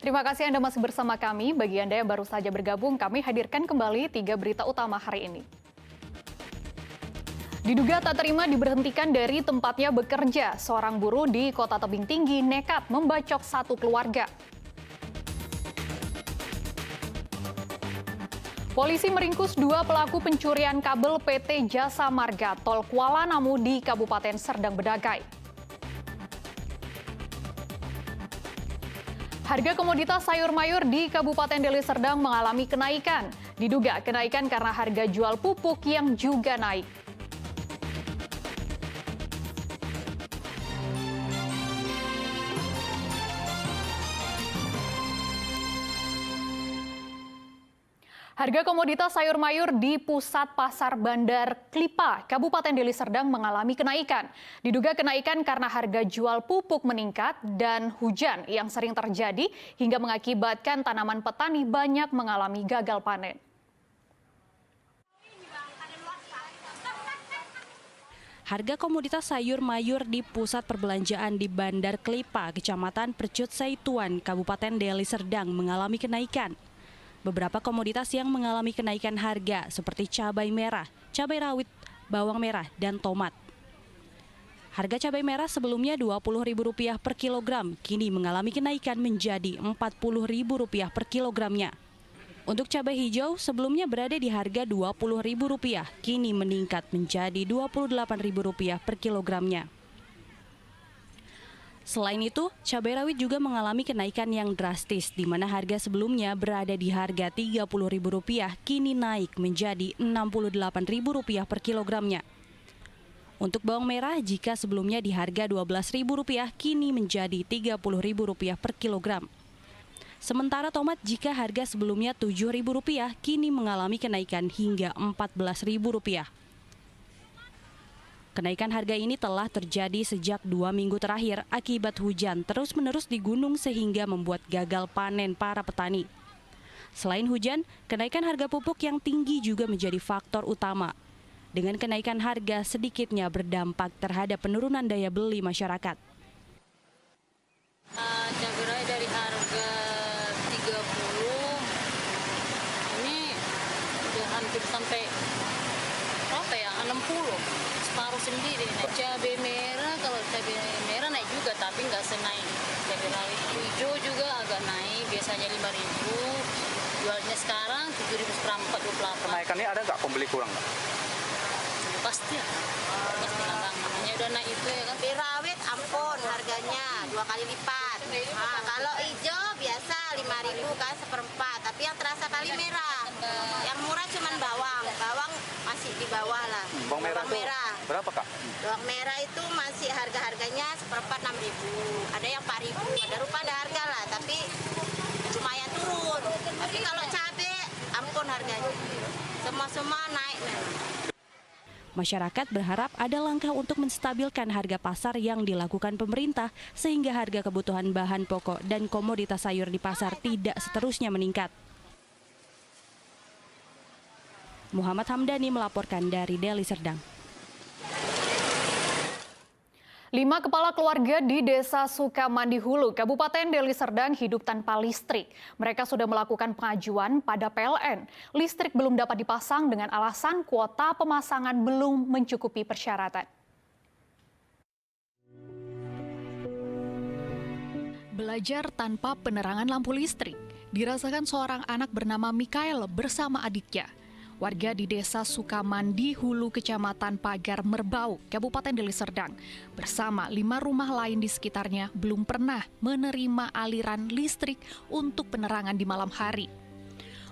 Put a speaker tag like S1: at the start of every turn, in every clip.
S1: Terima kasih Anda masih bersama kami. Bagi Anda yang baru saja bergabung, kami hadirkan kembali 3 berita utama hari ini. Diduga tak terima diberhentikan dari tempatnya bekerja, seorang buruh di Kota Tebing Tinggi nekat membacok satu keluarga. Polisi meringkus 2 pelaku pencurian kabel PT Jasa Marga Tol Kuala Namu di Kabupaten Serdang Bedagai. Harga komoditas sayur mayur di Kabupaten Deli Serdang mengalami kenaikan. Diduga kenaikan karena harga jual pupuk yang juga naik. Harga komoditas sayur mayur di pusat pasar Bandar Klipa, Kabupaten Deli Serdang mengalami kenaikan. Diduga kenaikan karena harga jual pupuk meningkat dan hujan yang sering terjadi hingga mengakibatkan tanaman petani banyak mengalami gagal panen.
S2: Harga komoditas sayur mayur di pusat perbelanjaan di Bandar Klipa, Kecamatan Percut Saituan, Kabupaten Deli Serdang mengalami kenaikan. Beberapa komoditas yang mengalami kenaikan harga seperti cabai merah, cabai rawit, bawang merah, dan tomat. Harga cabai merah sebelumnya Rp20.000 per kilogram, kini mengalami kenaikan menjadi Rp40.000 per kilogramnya. Untuk cabai hijau sebelumnya berada di harga Rp20.000, kini meningkat menjadi Rp28.000 per kilogramnya. Selain itu, cabai rawit juga mengalami kenaikan yang drastis, di mana harga sebelumnya berada di harga Rp30.000, kini naik menjadi Rp68.000 per kilogramnya. Untuk bawang merah, jika sebelumnya di harga Rp12.000, kini menjadi Rp30.000 per kilogram. Sementara tomat jika harga sebelumnya Rp7.000, kini mengalami kenaikan hingga Rp14.000. Kenaikan harga ini telah terjadi sejak 2 minggu terakhir akibat hujan terus-menerus di gunung sehingga membuat gagal panen para petani. Selain hujan, kenaikan harga pupuk yang tinggi juga menjadi faktor utama. Dengan kenaikan harga sedikitnya berdampak terhadap penurunan daya beli masyarakat.
S3: Cabai rawit dari harga 30, ini udah hampir sampai berapa ya, 60. Separuh sendiri. Cabai merah, kalau cabai merah naik juga, tapi nggak senaik cabai rawit. Hijau juga agak naik, biasanya 5.000, jualnya sekarang 7.000 seperempat, 28.
S4: Kenaikannya ada nggak pembeli kurang nggak?
S3: Pasti ya, pasti lah bang, namanya udah naik itu ya kan.
S5: Cabai rawit ampun harganya 2 kali lipat. Nah, kalau hijau biasa 5.000 kan seperempat, tapi yang terasa kali merah. Yang murah cuman bawang masih di bawah lah.
S4: Bawang merah berapa kak?
S5: Bawang merah itu masih harganya seperempat 6.000, ada yang 4.000, ada rupa ada harga lah, tapi lumayan turun. Tapi kalau cabai ampun harganya, semua naik memang.
S2: Masyarakat berharap ada langkah untuk menstabilkan harga pasar yang dilakukan pemerintah sehingga harga kebutuhan bahan pokok dan komoditas sayur di pasar tidak seterusnya meningkat. Muhammad Hamdani melaporkan dari Deli Serdang.
S1: 5 kepala keluarga di Desa Sukamandi Hulu, Kabupaten Deli Serdang hidup tanpa listrik. Mereka sudah melakukan pengajuan pada PLN. Listrik belum dapat dipasang dengan alasan kuota pemasangan belum mencukupi persyaratan. Belajar tanpa penerangan lampu listrik dirasakan seorang anak bernama Mikael bersama adiknya. Warga di Desa Sukamandi Hulu, Kecamatan Pagar Merbau, Kabupaten Deli Serdang, bersama 5 rumah lain di sekitarnya belum pernah menerima aliran listrik untuk penerangan di malam hari.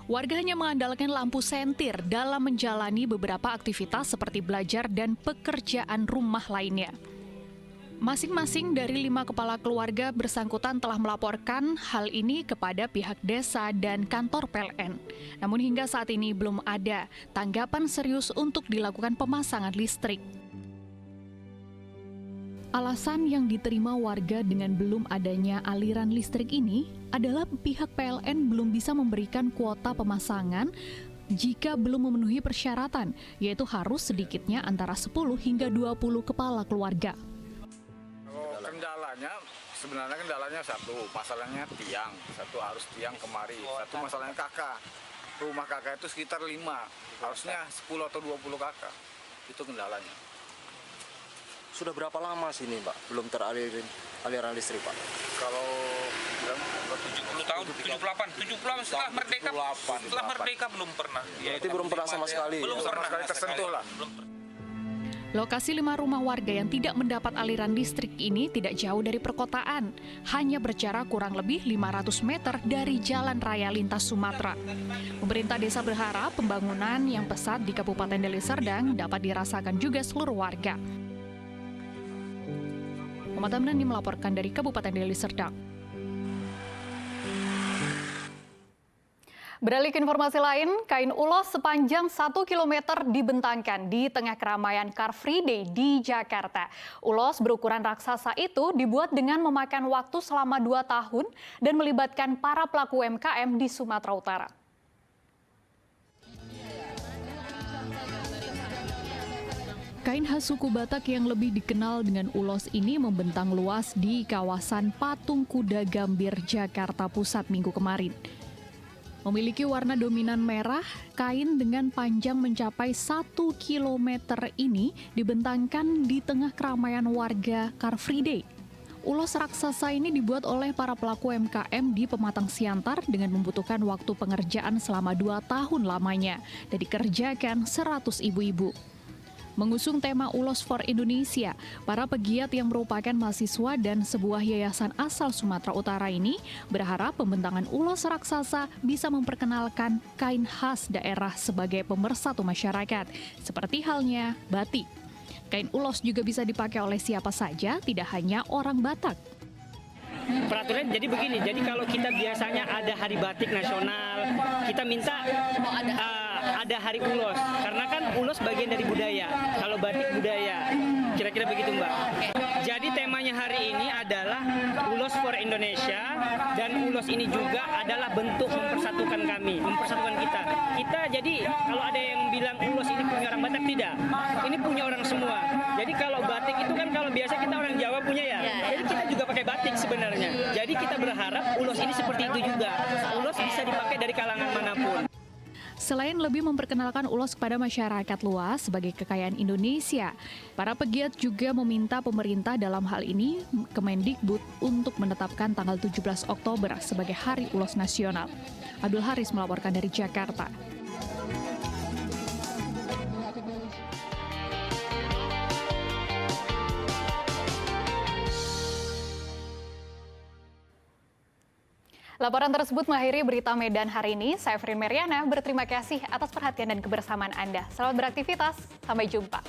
S1: Warga hanya mengandalkan lampu sentir dalam menjalani beberapa aktivitas seperti belajar dan pekerjaan rumah lainnya. Masing-masing dari 5 kepala keluarga bersangkutan telah melaporkan hal ini kepada pihak desa dan kantor PLN. Namun hingga saat ini belum ada tanggapan serius untuk dilakukan pemasangan listrik. Alasan yang diterima warga dengan belum adanya aliran listrik ini adalah pihak PLN belum bisa memberikan kuota pemasangan jika belum memenuhi persyaratan, yaitu harus sedikitnya antara 10 hingga 20 kepala keluarga.
S4: Kendalanya
S6: Sebenarnya kendalanya satu, masalahnya tiang. Satu harus tiang kemari. Satu masalahnya kakak. Rumah kakak itu sekitar 5. Harusnya 10 atau 20 kakak. Itu kendalanya.
S7: Sudah berapa lama sini, Pak? Belum teralirin aliran listrik, Pak?
S6: Kalau
S8: 70 tahun, 78 setelah merdeka. Setelah merdeka belum pernah.
S7: Berarti belum pernah sama sekali.
S8: Belum
S6: sama
S8: pernah
S6: sekali tersentuh lah.
S1: Lokasi 5 rumah warga yang tidak mendapat aliran listrik ini tidak jauh dari perkotaan, hanya berjarak kurang lebih 500 meter dari jalan raya lintas Sumatera. Pemerintah desa berharap pembangunan yang pesat di Kabupaten Deli Serdang dapat dirasakan juga seluruh warga. Muhammad Amnani melaporkan dari Kabupaten Deli Serdang. Beralih ke informasi lain, kain ulos sepanjang 1 km dibentangkan di tengah keramaian Car Free Day di Jakarta. Ulos berukuran raksasa itu dibuat dengan memakan waktu selama 2 tahun dan melibatkan para pelaku UMKM di Sumatera Utara. Kain khas suku Batak yang lebih dikenal dengan ulos ini membentang luas di kawasan Patung Kuda Gambir, Jakarta Pusat Minggu kemarin. Memiliki warna dominan merah, kain dengan panjang mencapai 1 km ini dibentangkan di tengah keramaian warga Car Free Day. Ulos raksasa ini dibuat oleh para pelaku UMKM di Pematang Siantar dengan membutuhkan waktu pengerjaan selama 2 tahun lamanya dan dikerjakan 100 ibu-ibu. Mengusung tema Ulos for Indonesia, para pegiat yang merupakan mahasiswa dan sebuah yayasan asal Sumatera Utara ini berharap pembentangan ulos raksasa bisa memperkenalkan kain khas daerah sebagai pemersatu masyarakat, seperti halnya batik. Kain ulos juga bisa dipakai oleh siapa saja, tidak hanya orang Batak.
S9: Peraturan jadi begini, jadi kalau kita biasanya ada hari batik nasional, kita minta ada hari ulos, karena kan ulos bagian dari budaya, kalau batik budaya, kira-kira begitu Mbak. Jadi temanya hari ini adalah Ulos for Indonesia, dan ulos ini juga adalah bentuk mempersatukan kami, mempersatukan kita. Kita jadi kalau ada yang bilang ulos ini punya orang Batak, tidak, ini punya orang semua. Jadi kalau batik itu kan kalau biasa kita orang Jawa punya ya, jadi kita juga pakai batik sebenarnya. Jadi kita berharap ulos ini seperti itu juga, ulos bisa dipakai dari kalangan manapun.
S1: Selain lebih memperkenalkan ulos kepada masyarakat luas sebagai kekayaan Indonesia, para pegiat juga meminta pemerintah dalam hal ini Kemendikbud untuk menetapkan tanggal 17 Oktober sebagai Hari Ulos Nasional. Abdul Haris melaporkan dari Jakarta. Laporan tersebut mengakhiri berita Medan hari ini. Saya Frin Meriana, berterima kasih atas perhatian dan kebersamaan Anda. Selamat beraktivitas, sampai jumpa.